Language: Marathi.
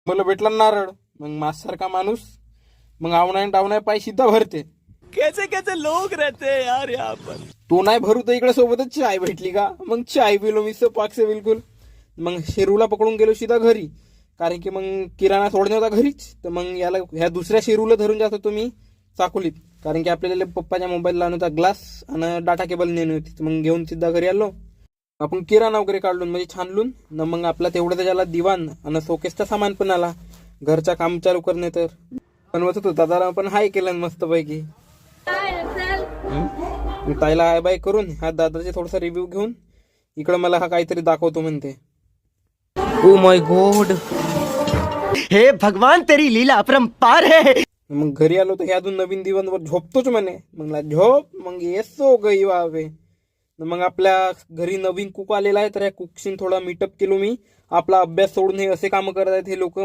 मला भेटला नारळ, मग माझ्यासारखा माणूस मग आवणाय टावणाय पाय सीधा भरते. कैसे कैसे लोग रहते हैं यार यहाँ पर. तो नाही भरू तर इकडे सोबतच चाय भेटली का, मग चाय पिलो मी पाकसे बिलकुल. मग शेरूला पकडून गेलो सीधा घरी, कारण की मग किराणा सोडणे होता घरीच. तर मग याला ह्या दुसऱ्या शेरूला धरून जात होतो मी चाकोलीत, कारण की आपल्याला पप्पाच्या मोबाईल लावून होता ग्लास आणि डाटा केबल नेणे होती. तर मग घेऊन सीधा घरी आलो. आपण किराणा वगैरे काढून म्हणजे छानलून न मग आपला तेवढं त्याच्याला दिवाण आणि शोकेसचा सामान पण आला. घरचा काम चालू करणे तर बनवत होतो. दादाला पण हाय केलं मस्तपैकी. ताईला हाय बाय करून हा दादाचे थोडासा रिव्ह्यू घेऊन इकडं मला हा काहीतरी दाखवतो म्हणते. ओ माय गॉड, हे भगवान तेरी लीला अपरंपार है. मग घरी आलो तर हे अजून नवीन दिवसभर झोपतोच म्हणे. मग झोप मग येसो गई वावे. मग आपल्या घरी नवीन कुक आलेला आहे, तर या कुकशी थोडा मीटअप केलो मी. आपला अभ्यास सोडून हे असे काम करत आहेत हे लोक.